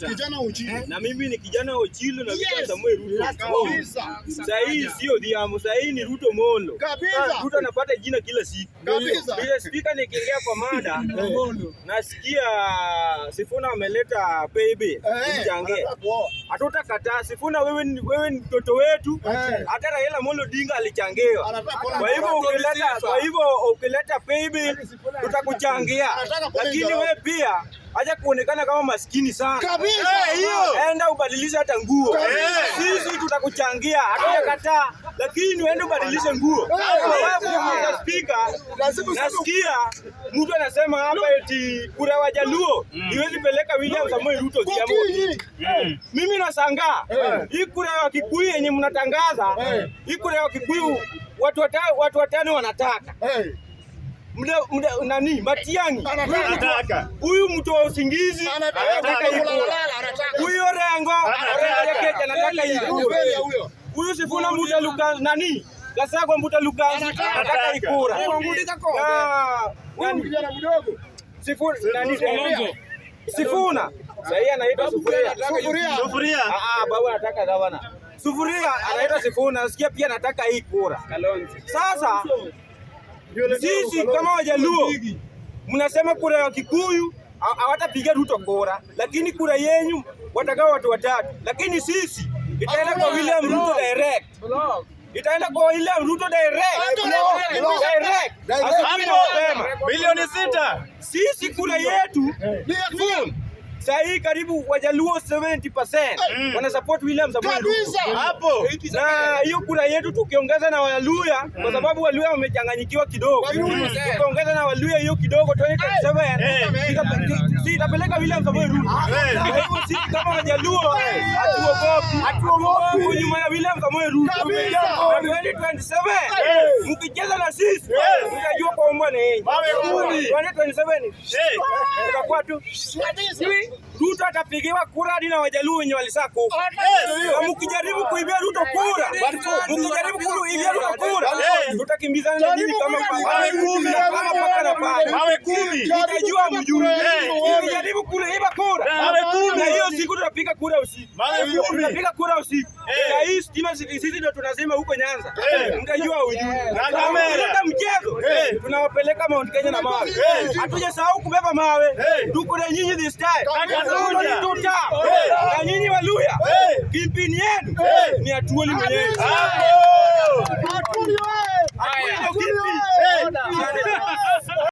Kijana Ochilo. Na mimi ni kijana Ochilo na William Samoei Ruto. Kabisa. Sasa hii sio Dhiambo, sasa hii ni Ruto Molo. Kabisa. Ruto anapata jina kila siku. Kabisa. Bila speaker nikiingia kwa mada, nasikia Sifuna ameleta paybill. Mchange. Hatutakataa. Sifuna wewe ni mtoto wetu. Hata Raila Amolo Odinga alichangewa. Kwa hivyo ukileta paybill tutakuchangia. Lakini wewe pia acha kuonekana kama maskini sana. Kabisa. Enda ubadilishe hata nguo. Sisi tutakuchangia, hatutakataa, lakini uende ubadilishe nguo. Kwa speaker, nasikia mtu anasema hapa eti kura wa Jaluo iwezi peleka William Samoei Ruto Dhiambo. Mimi nashangaa. Hii kura ya Kikuyu yenye mnatangaza, hii kura ya Kikuyu watu watano wanataka. Nani Matiang'i anataka, huyu mtu wa usingizi anataka hiyo, huyo Rengo anataka hiyo, huyu Sifuna Mutaluka nani Gasagwa Mutaluka anataka ikura, kijana mdogo Sifuna sasa anaitwa Sufuria. Baba anataka gavana Sufuria, anaitwa Sifuna, nasikia pia anataka hii kura. Sasa sisi kama Wajaluo mnasema kura ya Kikuyu hawatapiga Ruto kura, lakini kura yenyu watagawa watu watatu, lakini sisi itaenda kwa William Ruto direct. Itaenda kwa William Ruto direct. Milioni 6. Sisi kura yetu full. Sahii karibu Wajaluo 70% wana support William Samoei Ruto. Hapo. Na hiyo kura yetu tukiongeza na Waluya, kwa sababu Waluya wamechanganyikiwa kidogo. Tukiongeza na Waluya hiyo kidogo 2027 itapeleka William Samoei Ruto. Sisi kama Wajaluo hatuogopi nyuma ya William Samoei Ruto. 2027 mkicheza na sisi mtajua kwa mbona yeye. 2027 tutakuwa tu Ruto atapigiwa kura hadi na Wajaluo wenye walisako. Mkijaribu kuibia Ruto kura, tutakimbizana na nini kama mawe 10 utajua mjui. Mkijaribu kuiba kura, na hiyo siku tutapiga kura usiku. Tutapiga kura usiku. Na hii stima sisi ndio tunazima huko Nyanza. Mtajua ujui. Hata mchezo tunawapeleka Mount Kenya na mawe. Hatujasahau kubeba mawe. Tuko na nyinyi this time. Na nyinyi Waluya, kimpini yenu ni Atuoli mwenyewe. Atuoli wewe!